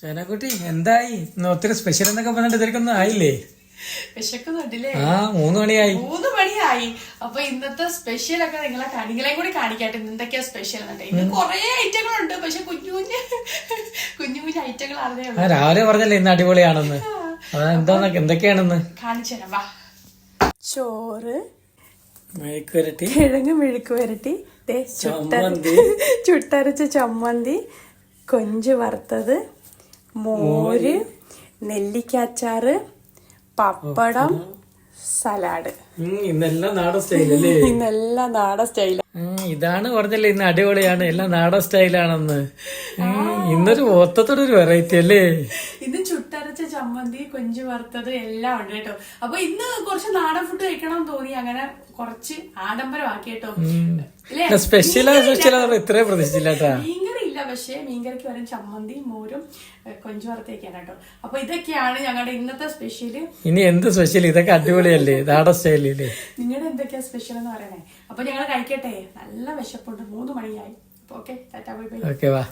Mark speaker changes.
Speaker 1: ചേനക്കുട്ടി എന്തായി ഇന്ന് ഒത്തിരി സ്പെഷ്യൽ എന്നൊക്കെ പറഞ്ഞിട്ട് ഇതിലേക്കൊന്നും ആയില്ലേ?
Speaker 2: വിശക്കുന്നുണ്ടല്ലേ?
Speaker 1: 3 മണിയായി.
Speaker 2: 3 മണിയായി. അപ്പൊ ഇന്നത്തെ സ്പെഷ്യൽ ഒക്കെ നിങ്ങളെയും കൂടി കാണിക്കാട്ടെ. എന്തൊക്കെയാ സ്പെഷ്യൽ എന്നിട്ട് ഇന്ന് കൊറേ ഐറ്റങ്ങളുണ്ട്. പക്ഷെ കുഞ്ഞു കുഞ്ഞു ഐറ്റങ്ങൾ അറിഞ്ഞേ ഉള്ളൂ.
Speaker 1: രാവിലെ പറഞ്ഞല്ലേ ഇന്ന് അടിപൊളിയാണെന്ന്. എന്തൊക്കെയാണെന്ന്
Speaker 2: കാണിച്ചു തരാം. വാ. ചോറ്,
Speaker 1: മെഴുക്ക് വരട്ടി,
Speaker 2: കിഴങ്ങ് മെഴുക്ക് വരട്ടി, ചുട്ടരച്ച ചമ്മന്തി, കൊഞ്ച് വറുത്തത്, മോര്, നെല്ലിക്കാച്ചാറ്, പപ്പടം, സലാഡ്.
Speaker 1: ഇന്നെല്ലാം നാടൻ സ്റ്റൈലല്ലേ?
Speaker 2: ഇന്നെല്ലാം നാടൻ സ്റ്റൈല.
Speaker 1: ഇതാണ് പറഞ്ഞല്ലേ ഇന്ന് അടിപൊളിയാണ്, എല്ലാം നാടൻ സ്റ്റൈലാണെന്ന്. ഇന്നൊരു മൊത്തത്തോടൊരു വെറൈറ്റി അല്ലേ?
Speaker 2: ഇന്ന് ചുട്ടരച്ച ചമ്മന്തി, കൊഞ്ച് വറുത്തത് എല്ലാം ഉണ്ട് കേട്ടോ. അപ്പൊ ഇന്ന് കുറച്ച് നാടൻ ഫുഡ് കഴിക്കണം എന്ന് തോന്നി, അങ്ങനെ കുറച്ച് ആഡംബരമാക്കി കേട്ടോ.
Speaker 1: സ്പെഷ്യലാ ഇത്രയും പ്രതീക്ഷിച്ചില്ല കേട്ടാ.
Speaker 2: മീൻകറി ഇല്ല, പക്ഷേ മീൻകറിക്ക് വരും ചമ്മന്തി, മോരും, കൊഞ്ച് വറുത്തേക്കാണ് കേട്ടോ. അപ്പൊ ഇതൊക്കെയാണ് ഞങ്ങളുടെ ഇന്നത്തെ സ്പെഷ്യല്.
Speaker 1: ഇനി എന്ത് സ്പെഷ്യൽ? ഇതൊക്കെ അടിപൊളിയല്ലേ, നാടൻ സ്റ്റൈലില്ലേ?
Speaker 2: നിങ്ങളുടെ എന്തൊക്കെയാ സ്പെഷ്യൽ എന്ന് പറയണേ. അപ്പൊ ഞങ്ങൾ കഴിക്കട്ടെ, നല്ല വിശപ്പുണ്ട്, 3 മണിയായി. Okay, tata bye bye.
Speaker 1: Okay വാ.